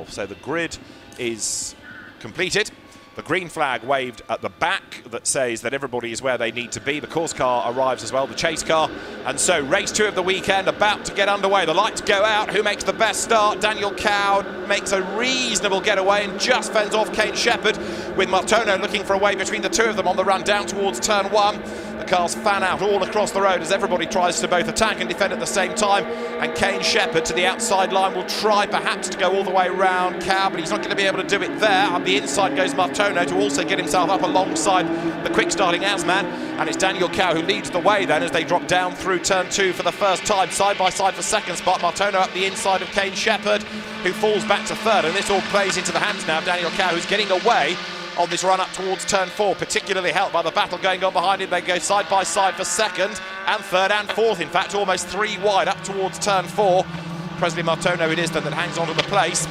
So the grid is completed. The green flag waved at the back that says that everybody is where they need to be. The course car arrives as well, the chase car. And so race 2 of the weekend about to get underway. The lights go out. Who makes the best start? Daniel Cowd makes a reasonable getaway and just fends off Kane Shepherd, with Martono looking for a way between the two of them on the run down towards turn 1. The cars fan out all across the road as everybody tries to both attack and defend at the same time. And Kane Shepherd to the outside line will try perhaps to go all the way round Cow, but he's not going to be able to do it there. On the inside goes Martono to also get himself up alongside the quick starting Asman. And it's Daniel Cow who leads the way then as they drop down through turn 2 for the first time. Side by side for second spot. Martono up the inside of Kane Shepherd, who falls back to third. And this all plays into the hands now of Daniel Cow, who's getting away on this run up towards turn 4, particularly helped by the battle going on behind him. They go side by side for second and third and fourth, in fact almost 3 wide up towards turn 4. Presley Martono it is then that hangs on to the place.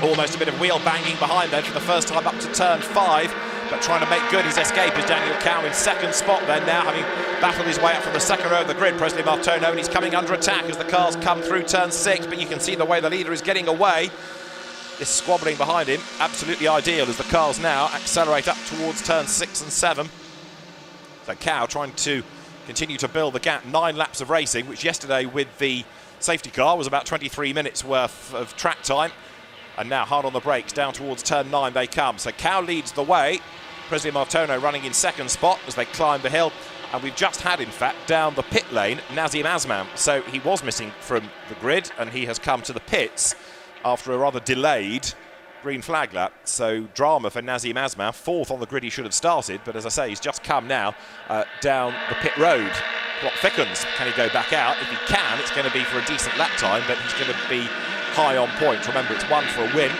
Almost a bit of wheel banging behind them for the first time up to turn 5, but trying to make good his escape is Daniel Cow in second spot then, now having battled his way up from the second row of the grid, Presley Martono, and he's coming under attack as the cars come through turn 6, but you can see the way the leader is getting away. This squabbling behind him, absolutely ideal as the cars now accelerate up towards turn 6 and 7. So Cow trying to continue to build the gap. 9 laps of racing, which yesterday with the safety car was about 23 minutes worth of track time. And now hard on the brakes, down towards turn 9 they come. So Cow leads the way. Presley Martono running in second spot as they climb the hill. And we've just had, in fact, down the pit lane, Nazim Asman. So he was missing from the grid and he has come to the pits after a rather delayed green flag lap. So drama for Nazim Asman. 4th on the grid he should have started, but as I say, he's just come now down the pit road. Plot thickens. Can he go back out? If he can, it's going to be for a decent lap time, but he's going to be high on points. Remember, it's 1 for a win,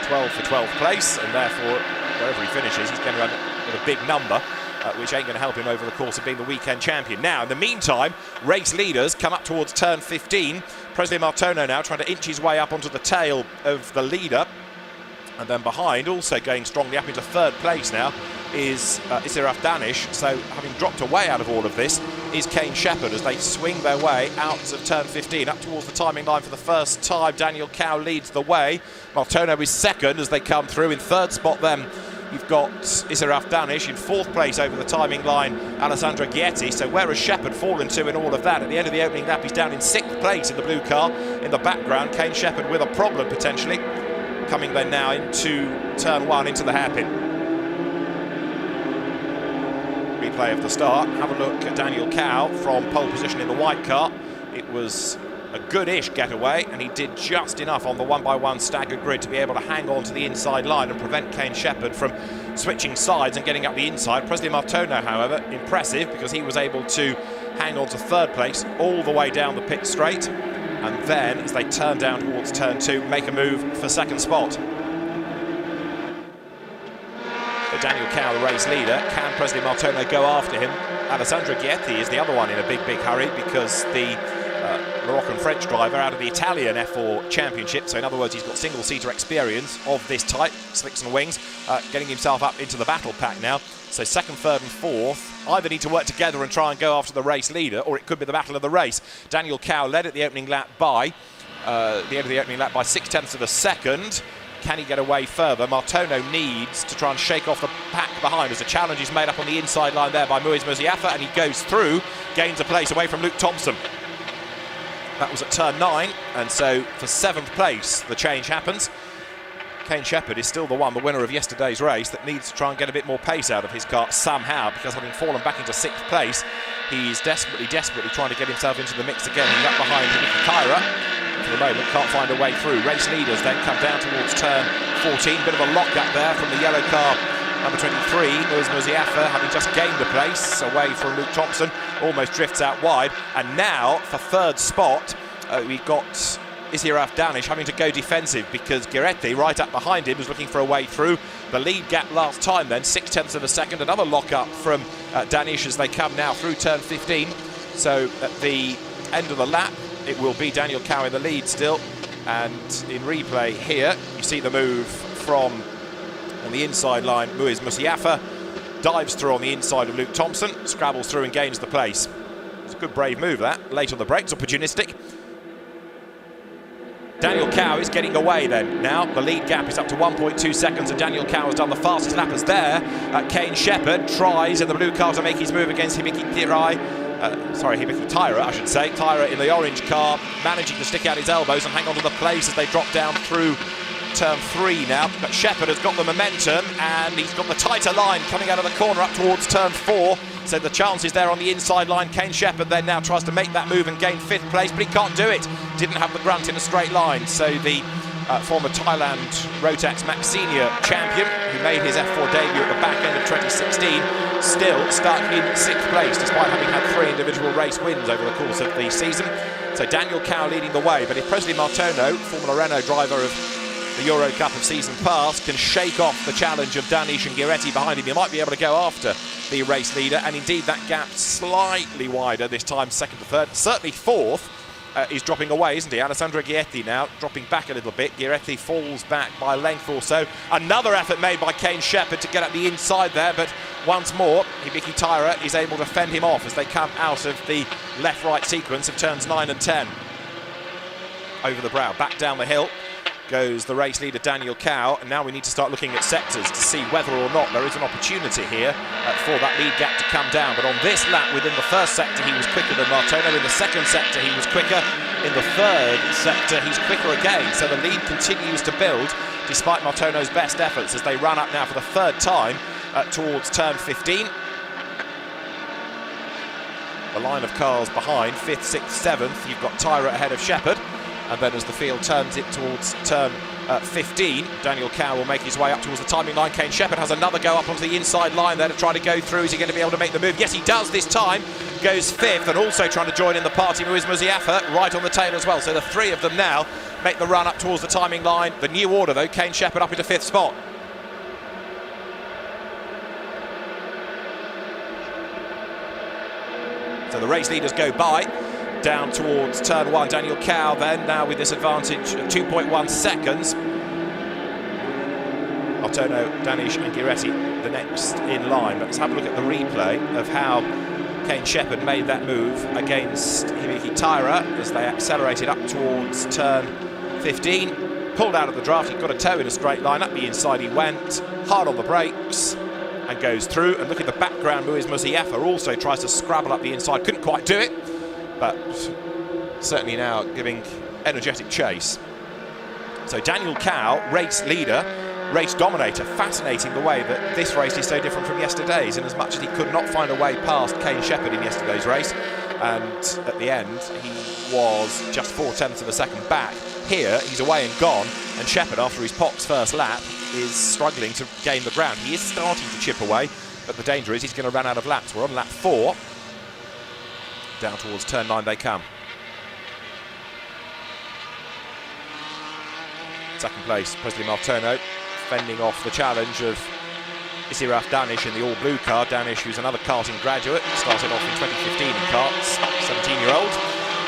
12 for 12th place, and therefore, wherever he finishes, he's going to run with a big number, which ain't going to help him over the course of being the weekend champion. Now, in the meantime, race leaders come up towards turn 15. Presley Martono now trying to inch his way up onto the tail of the leader. And then behind, also going strongly up into third place now, is Isiraf Danish. So having dropped away out of all of this is Kane Shepherd as they swing their way out of turn 15 up towards the timing line for the first time. Daniel Cow leads the way. Martono is second as they come through. In third spot then you've got Isiraf Danish. In 4th place over the timing line, Alessandro Gietti. So where has Shepherd fallen to in all of that? At the end of the opening lap, he's down in 6th place in the blue car. In the background, Kane Shepherd with a problem potentially. Coming then now into turn 1, into the hairpin. Replay of the start. Have a look at Daniel Cow from pole position in the white car. It was a good-ish getaway, and he did just enough on the 1x1 staggered grid to be able to hang on to the inside line and prevent Kane Shepherd from switching sides and getting up the inside. Presley Martono, however, impressive because he was able to hang on to third place all the way down the pit straight, and then as they turn down towards turn 2, make a move for second spot. So Daniel Cow, the race leader. Can Presley Martono go after him? Alessandro Gietti is the other one in a big hurry because the Moroccan French driver out of the Italian F4 Championship, so in other words he's got single-seater experience of this type, slicks and wings, getting himself up into the battle pack now. So second, third and fourth either need to work together and try and go after the race leader, or it could be the battle of the race. Daniel Cow led at the opening lap by the end of the opening lap by 0.6 of a second. Can he get away further? Martono needs to try and shake off the pack behind as a challenge is made up on the inside line there by Muiz Muziafa, and he goes through, gains a place away from Luke Thompson. That was at turn 9, and so for 7th place the change happens. Kane Shepherd is still the winner of yesterday's race, that needs to try and get a bit more pace out of his car somehow, because having fallen back into 6th place, he's desperately trying to get himself into the mix again. He's up behind Nicky Kyra. For the moment, can't find a way through. Race leaders then come down towards turn 14. Bit of a lock-up there from the yellow car, number 23, Muiz Muziafa, having just gained a place away from Luke Thompson, almost drifts out wide. And now, for third spot, we've got Isiraf Danish having to go defensive because Giretti, right up behind him, is looking for a way through. The lead gap last time then, 0.6 of a second. Another lock-up from Danish as they come now through turn 15. So at the end of the lap, it will be Daniel Cow in the lead still. And in replay here, you see the move from on the inside line, Muiz Muziafa dives through on the inside of Luke Thompson, scrabbles through and gains the place. It's a good brave move that, late on the brakes, opportunistic. Daniel Cow is getting away then. Now the lead gap is up to 1.2 seconds and Daniel Cow has done the fastest lappers there. Kane Shepherd tries in the blue car to make his move against Hibiki Taira, I should say. Taira in the orange car, managing to stick out his elbows and hang on to the place as they drop down through turn 3 now. But Shepherd has got the momentum and he's got the tighter line coming out of the corner up towards turn 4. So the chance is there on the inside line. Kane Shepherd then now tries to make that move and gain 5th place, but he can't do it. Didn't have the grunt in a straight line. So the former Thailand Rotax Max Senior champion, who made his F4 debut at the back end of 2016, still stuck in 6th place, despite having had 3 individual race wins over the course of the season. So Daniel Cow leading the way, but if Presley Martono, Formula Renault driver of the Euro Cup of season past, can shake off the challenge of Danish and Giretti behind him, he might be able to go after the race leader, and indeed that gap slightly wider this time, 2nd to 3rd, certainly 4th. He's dropping away, isn't he? Alessandro Giretti now dropping back a little bit. Giretti falls back by a length or so. Another effort made by Kane Shepherd to get at the inside there, but once more, Hibiki Taira is able to fend him off as they come out of the left-right sequence of turns 9 and 10. Over the brow, back down the hill goes the race leader Daniel Cow, and now we need to start looking at sectors to see whether or not there is an opportunity here for that lead gap to come down. But on this lap, within the first sector, he was quicker than Martono. In the second sector, he was quicker. In the third sector, he's quicker again. So the lead continues to build despite Martono's best efforts as they run up now for the 3rd time towards turn 15. The line of cars behind, 5th, 6th, 7th. You've got Taira ahead of Shepherd. And then as the field turns it towards turn 15, Daniel Cow will make his way up towards the timing line. Kane Shepherd has another go up onto the inside line there to try to go through. Is he going to be able to make the move? Yes, he does this time. Goes 5th, and also trying to join in the party. Muiz Muziafa right on the tail as well. So the 3 of them now make the run up towards the timing line. The new order, though, Kane Shepherd up into 5th spot. So the race leaders go by. Down towards turn 1, Daniel Cow then, now with this advantage of 2.1 seconds. Martono, Danish and Giretti the next in line. But let's have a look at the replay of how Kane Shepherd made that move against Hibiki Taira as they accelerated up towards turn 15. Pulled out of the draft, he got a toe in a straight line, up the inside he went, hard on the brakes and goes through. And look at the background, Muiz Muziafa also tries to scrabble up the inside, couldn't quite do it, but certainly now giving energetic chase. So Daniel Cow, race leader, race dominator. Fascinating the way that this race is so different from yesterday's, in as much as he could not find a way past Kane Shepherd in yesterday's race, and at the end he was just 0.4 of a second back. Here he's away and gone, and Shepherd, after his Pox first lap, is struggling to gain the ground. He is starting to chip away, but the danger is he's going to run out of laps. We're on lap 4. Down towards turn 9 they come. Second place, Presley Martono, fending off the challenge of Isiraf Danish in the all-blue car. Danish, who's another karting graduate, started off in 2015 in karts, 17-year-old,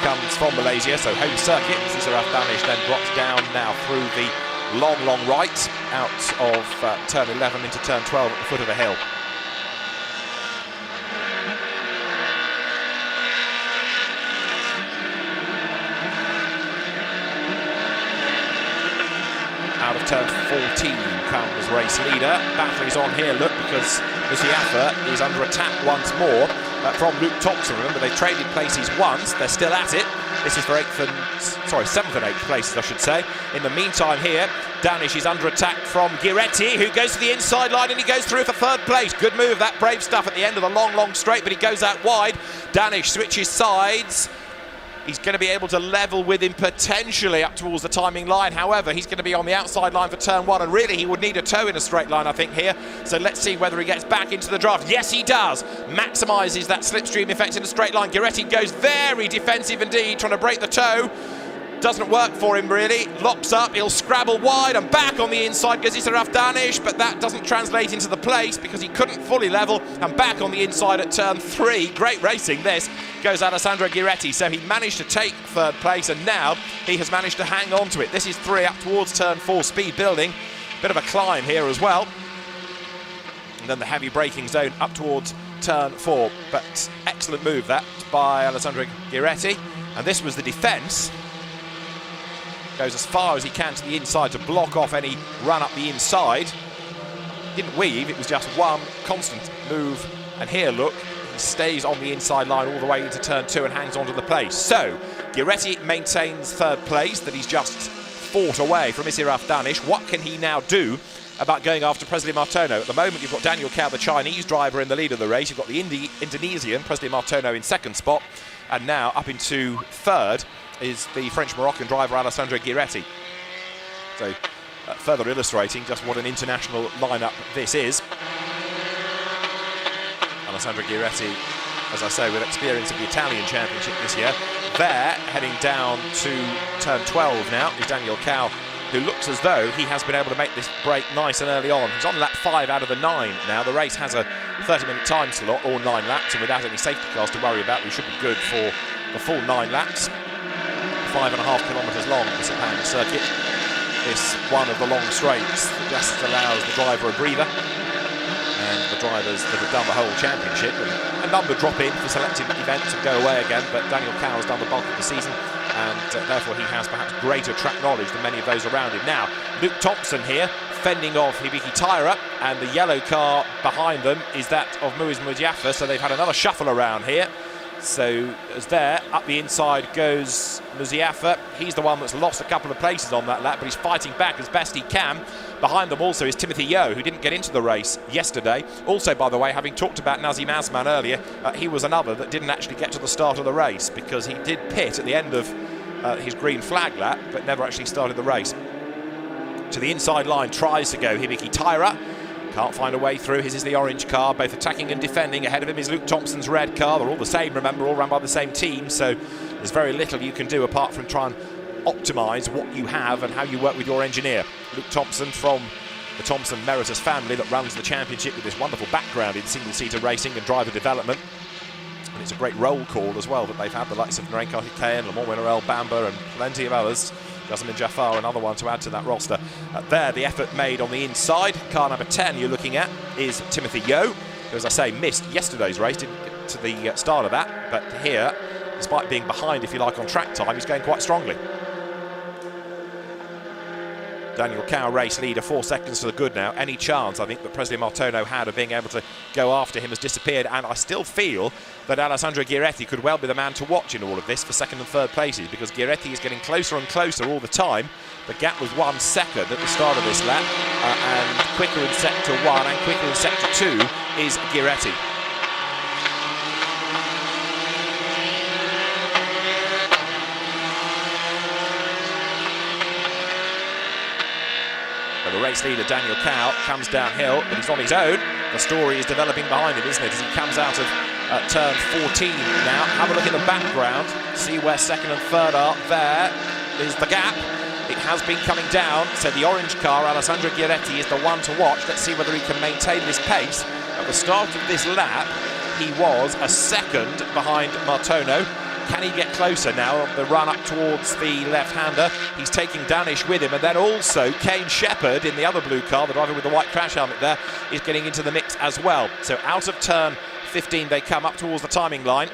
comes from Malaysia, so home circuit. Isiraf Danish then drops down now through the long right, out of turn 11 into turn 12 at the foot of the hill. Out of turn 14 comes race leader. Batteries on here, look, because Muziafa is under attack once more from Luke Thompson. Remember, they traded places once, they're still at it. This is for 7th and 8th places, I should say. In the meantime here, Danish is under attack from Giretti, who goes to the inside line and he goes through for 3rd place. Good move, that brave stuff at the end of the long straight, but he goes out wide. Danish switches sides. He's going to be able to level with him potentially up towards the timing line. However, he's going to be on the outside line for turn 1, and really he would need a toe in a straight line, I think, here. So let's see whether he gets back into the draft. Yes, he does. Maximises that slipstream effect in a straight line. Giretti goes very defensive indeed, trying to break the toe. Doesn't work for him, really. Locks up, he'll scrabble wide, and back on the inside goes Isiraf Danish, but that doesn't translate into the place because he couldn't fully level, and back on the inside at turn 3. Great racing, this. Goes Alessandro Giretti, so he managed to take 3rd place, and now he has managed to hang on to it. This is 3 up towards turn 4, speed building. Bit of a climb here as well. And then the heavy braking zone up towards turn 4. But excellent move that by Alessandro Giretti. And this was the defence goes as far as he can to the inside to block off any run up the inside. Didn't weave, it was just one constant move. And here, look, he stays on the inside line all the way into turn 2 and hangs on to the pace. So, Giretti maintains third place that he's just fought away from Isiraf Danish. What can he now do about going after Presley Martono? At the moment, you've got Daniel Cao, the Chinese driver, in the lead of the race. You've got the Indonesian, Presley Martono, in second spot. And now, up into third, is the French-Moroccan driver, Alessandro Giretti. So, further illustrating just what an international lineup this is. Alessandro Giretti, as I say, with experience of the Italian Championship this year. There, heading down to turn 12 now, is Daniel Cao, who looks as though he has been able to make this break nice and early on. He's on lap 5 out of the 9 now. The race has a 30-minute time slot, or 9 laps, and without any safety cars to worry about, we should be good for the full 9 laps. 5.5 kilometres long, the Sepang circuit. This one of the long straights that just allows the driver a breather. And the drivers that have done the whole championship, and a number drop in for selected events and go away again, but Daniel Cao has done the bulk of the season, and therefore he has perhaps greater track knowledge than many of those around him. Now, Luke Thompson here, fending off Hibiki Taira, and the yellow car behind them is that of Muiz Muziaffa, so they've had another shuffle around here. So, as there, up the inside goes Muziaffa. He's the one that's lost a couple of places on that lap, but he's fighting back as best he can. Behind them also is Timothy Yeo, who didn't get into the race yesterday. Also, by the way, having talked about Nazim Asman earlier, he was another that didn't actually get to the start of the race because he did pit at the end of his green flag lap, but never actually started the race. To the inside line tries to go Hibiki Taira. Can't find a way through. His is the orange car, both attacking and defending. Ahead of him is Luke Thompson's red car. They're all the same, remember, all run by the same team, so there's very little you can do apart from try and optimise what you have and how you work with your engineer. Luke Thompson from the Thompson Meritus family that runs the championship with this wonderful background in single-seater racing and driver development. And it's a great roll call as well that they've had, the likes of Naren Karthikeyan, Lamont Winnerel, Bamba and plenty of others. Jasmine Jaffar, another one to add to that roster. There, the effort made on the inside. Car number 10 you're looking at is Timothy Yeo, who, as I say, missed yesterday's race, didn't get to the start of that. But here, despite being behind, if you like, on track time, he's going quite strongly. Daniel Cao, race leader, 4 seconds to the good now. Any chance, I think, that Presley Martono had of being able to go after him has disappeared, and I still feel that Alessandro Giretti could well be the man to watch in all of this for second and third places, because Giretti is getting closer and closer all the time. The gap was 1 second at the start of this lap, and quicker in sector 1 and quicker in sector 2 is Giretti. The race leader, Daniel Cao, comes downhill, but he's on his own. The story is developing behind him, isn't it, as he comes out of turn 14 now. Have a look at the background, see where second and third are. There is the gap. It has been coming down, so the orange car, Alessandro Giretti, is the one to watch. Let's see whether he can maintain this pace. At the start of this lap, he was a second behind Martono. Can he get closer now on the run up towards the left-hander? He's taking Danish with him, and then also Kane Shepherd in the other blue car, the driver with the white crash helmet there, is getting into the mix as well. So out of turn 15 they come up towards the timing line.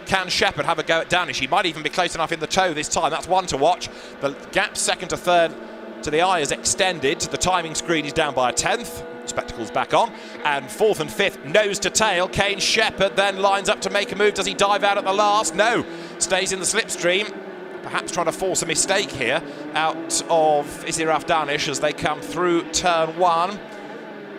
Can Shepherd have a go at Danish? He might even be close enough in the toe this time. That's one to watch. The gap second to third to the eye is extended. The timing screen is down by a tenth. Spectacles back on, and fourth and fifth nose to tail. Kane Shepherd then lines up to make a move. Does he dive out at the last? No, stays in the slipstream, perhaps trying to force a mistake here out of Isiraf Danish as they come through turn 1.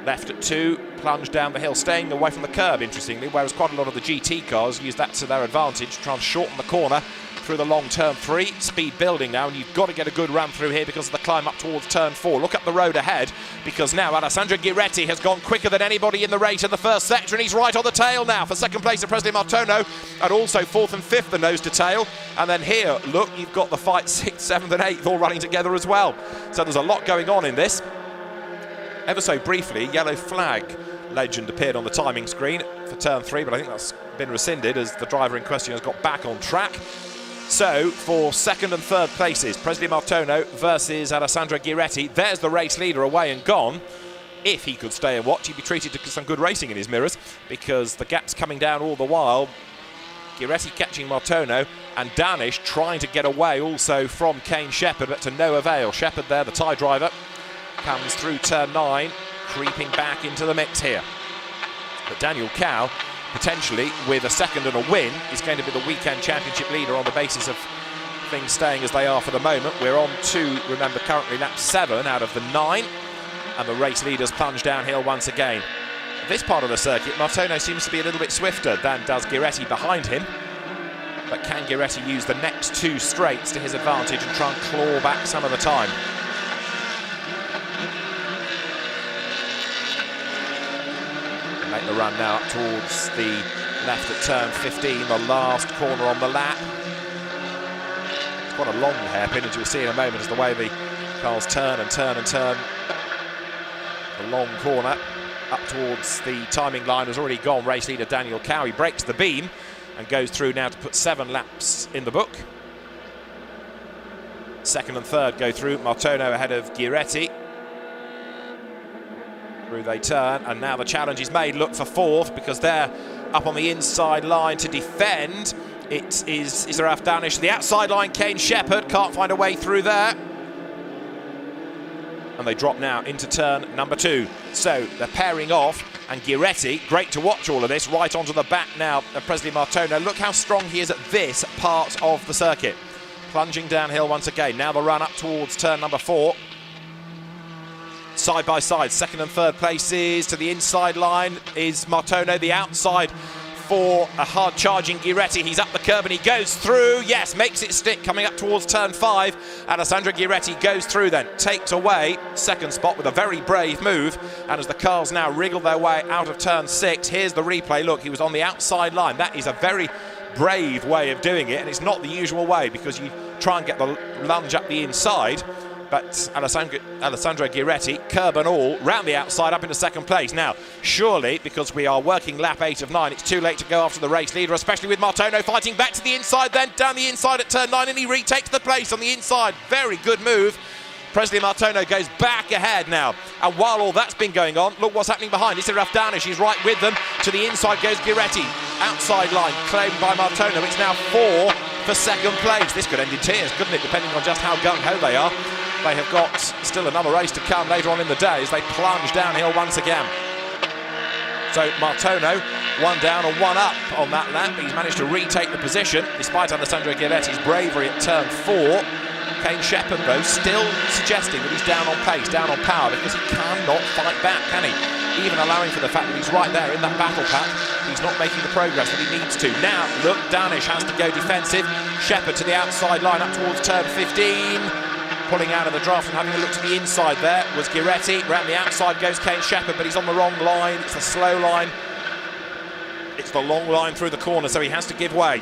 Left at 2, plunge down the hill, staying away from the curb, interestingly, whereas quite a lot of the GT cars use that to their advantage, try and shorten the corner through the long turn 3. Speed building now, and you've got to get a good run through here because of the climb up towards turn 4. Look up the road ahead, because now Alessandro Giretti has gone quicker than anybody in the race in the first sector, and he's right on the tail now for second place at Presley Martono, and also fourth and fifth the nose to tail. And then here, look, you've got the fight 6th, 7th and 8th all running together as well. So there's a lot going on in this. Ever so briefly, yellow flag legend appeared on the timing screen for turn 3, but I think that's been rescinded as the driver in question has got back on track. So, for second and third places, Presley Martono versus Alessandro Giretti. There's the race leader away and gone. If he could stay and watch, he'd be treated to some good racing in his mirrors, because the gap's coming down all the while. Ghiretti catching Martono, and Danish trying to get away also from Kane Shepherd, but to no avail. Shepherd there, the tie driver, comes through turn 9, creeping back into the mix here. But Daniel Cow, potentially with a second and a win, is going to be the weekend championship leader on the basis of things staying as they are for the moment. We're on to, remember, currently lap 7 out of the 9, and the race leaders plunge downhill once again. This part of the circuit, Martono seems to be a little bit swifter than does Ghiretti behind him. But can Ghiretti use the next 2 straights to his advantage and try and claw back some of the time? And make the run now up towards the left at turn 15, the last corner on the lap. It's quite a long hairpin, as you'll see in a moment, as the way the cars turn and turn and turn. The long corner up towards the timing line has already gone. Race leader Daniel Cow, he breaks the beam and goes through now to put 7 laps in the book. Second and third go through. Martono ahead of Ghiretti. Through they turn, and now the challenge is made. Look for fourth, because they're up on the inside line to defend. It is Israf Danish. The outside line, Kane Shepherd can't find a way through there. And they drop now into turn number 2. So they're pairing off, and Ghiretti, great to watch all of this, right onto the back now of Presley Martono. Look how strong he is at this part of the circuit. Plunging downhill once again. Now the run up towards turn number 4. Side by side, second and third places. To the inside line is Martono, the outside for a hard charging Ghiretti. He's up the curb and he goes through. Yes, makes it stick coming up towards turn 5. Alessandro Ghiretti goes through then, takes away second spot with a very brave move. And as the cars now wriggle their way out of turn 6, here's the replay. Look, he was on the outside line. That is a very brave way of doing it, and it's not the usual way, because you try and get the lunge up the inside. But Alessandro Ghiretti, curb and all, round the outside up into second place. Now, surely, because we are working lap 8 of 9, it's too late to go after the race leader, especially with Martono fighting back to the inside, then down the inside at turn 9, and he retakes the place on the inside. Very good move. Presley Martono goes back ahead now. And while all that's been going on, look what's happening behind. It's Israf Danish, he's right with them. To the inside goes Ghiretti. Outside line claimed by Martono. It's now 4 for second place. This could end in tears, couldn't it, depending on just how gung-ho they are. They have got still another race to come later on in the day as they plunge downhill once again. So Martono, 1 down and 1 up on that lap. He's managed to retake the position despite Alessandro Ghiretti's bravery at turn 4. Kane Shepherd, though, still suggesting that he's down on pace, down on power, because he cannot fight back, can he? Even allowing for the fact that he's right there in that battle pack, he's not making the progress that he needs to. Now, look, Danish has to go defensive. Shepherd to the outside line up towards turn 15. Pulling out of the draft and having a look to the inside there was Ghiretti. Round the outside goes Kane Shepherd, but he's on the wrong line. It's the slow line. It's the long line through the corner, so he has to give way.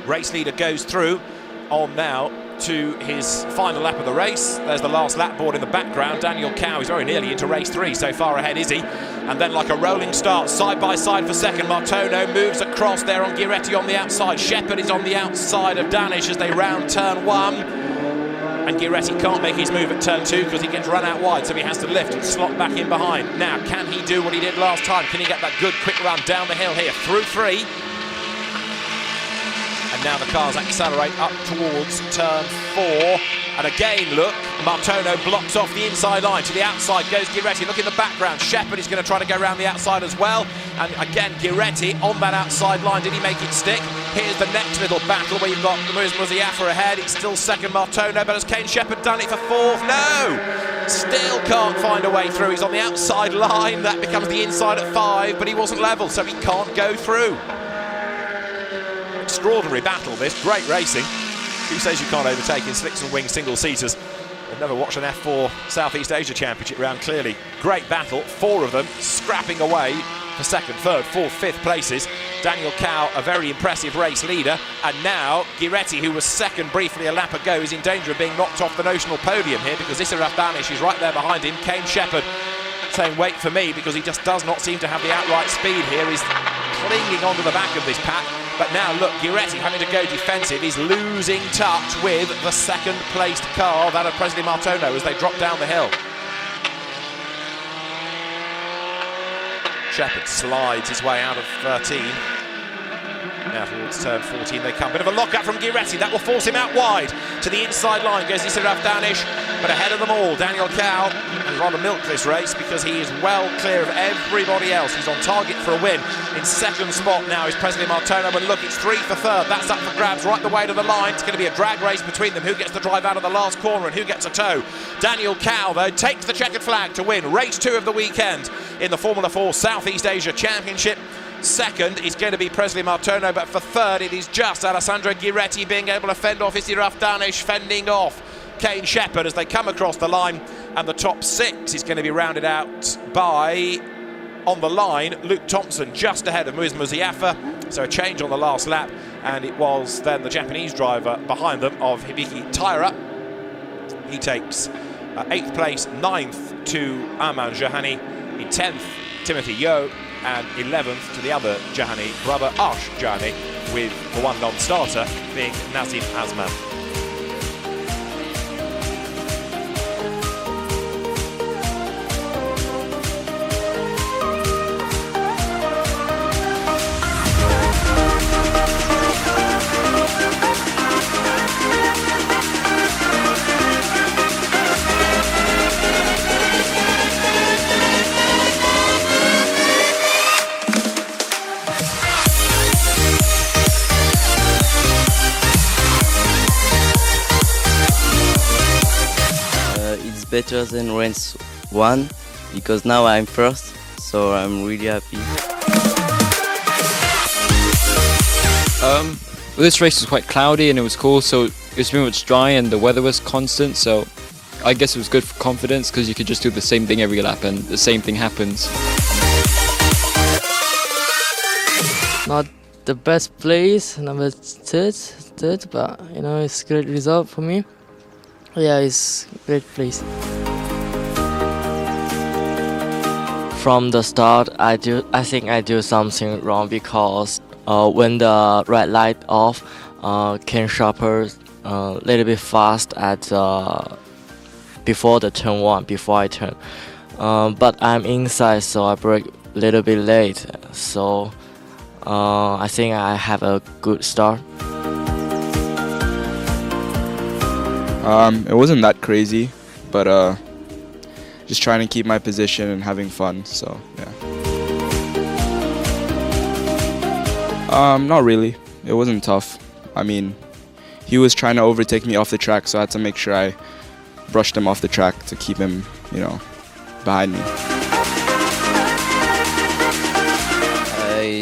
Race leader goes through on now to his final lap of the race. There's the last lap board in the background. Daniel Cow is very nearly into race 3. So far ahead is he. And then like a rolling start, side by side for second. Martono moves across there on Ghiretti on the outside. Shepherd is on the outside of Danish as they round turn 1. And Ghiretti can't make his move at turn 2 because he gets run out wide, so he has to lift and slot back in behind. Now, can he do what he did last time? Can he get that good quick run down the hill here? Through 3. And now the cars accelerate up towards turn 4. And again, look, Martono blocks off the inside line. To the outside goes Ghiretti. Look in the background. Shepherd is going to try to go around the outside as well. And again, Ghiretti on that outside line. Did he make it stick? Here's the next little battle where you've got Muziaffa ahead. It's still second Martono, but has Kane Shepherd done it for 4th? No! Still can't find a way through. He's on the outside line. That becomes the inside at 5, but he wasn't level, so he can't go through. Extraordinary battle this, great racing. Who says you can't overtake in slicks and wings single-seaters? I've never watched an F4 Southeast Asia Championship round, clearly. Great battle, 4 of them scrapping away for 2nd, 3rd, 4th, 5th places. Daniel Cow, a very impressive race leader. And now Ghiretti, who was 2nd briefly a lap ago, is in danger of being knocked off the notional podium here because Israf Danish is right there behind him. Kane Shepherd saying wait for me because he just does not seem to have the outright speed here. He's clinging onto the back of this pack. But now look, Ghiretti having to go defensive is losing touch with the 2nd placed car, that of Presley Martono, as they drop down the hill. Shepherd slides his way out of 13. Now towards turn 14 they come. Bit of a lock-up from Giretti. That will force him out wide. To the inside line goes Isiraf Danish. But ahead of them all, Daniel Cow has rather milked this race because he is well clear of everybody else. He's on target for a win. In second spot now is Presley Martono. And look, it's 3 for third. That's up for grabs right the way to the line. It's going to be a drag race between them. Who gets the drive out of the last corner and who gets a tow? Daniel Cow, though, takes the checkered flag to win race 2 of the weekend in the Formula 4 Southeast Asia Championship. Second is going to be Presley Martono, but for third it is just Alessandro Giretti being able to fend off Isiraf Danish, fending off Kane Shepherd as they come across the line, and the top 6 is going to be rounded out by, on the line, Luke Thompson just ahead of Muiz Muziafa. So a change on the last lap, and it was then the Japanese driver behind them of Hibiki Taira. He takes 8th place, 9th to Arman Jahani, in 10th Timothy Yeo, and 11th to the other Jahani brother, Arsh Jahani, with the one non-starter being Nazim Azman. Better than race 1 because now I'm first, so I'm really happy. Well, this race was quite cloudy and it was cool, so it was pretty much dry and the weather was constant, so I guess it was good for confidence because you could just do the same thing every lap and the same thing happens. Not the best place, number third, but you know, it's a great result for me. Yeah, it's a great place. From the start, I think I do something wrong because when the red light off, Ken Shepherd a little bit fast at before the turn 1, before I turn. But I'm inside, so I brake a little bit late. So I think I have a good start. It wasn't that crazy, but just trying to keep my position and having fun, so yeah. Not really. It wasn't tough. I mean, he was trying to overtake me off the track, so I had to make sure I brushed him off the track to keep him, you know, behind me.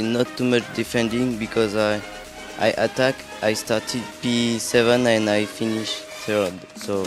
Not too much defending because I attack. I started P7 and I finished third. So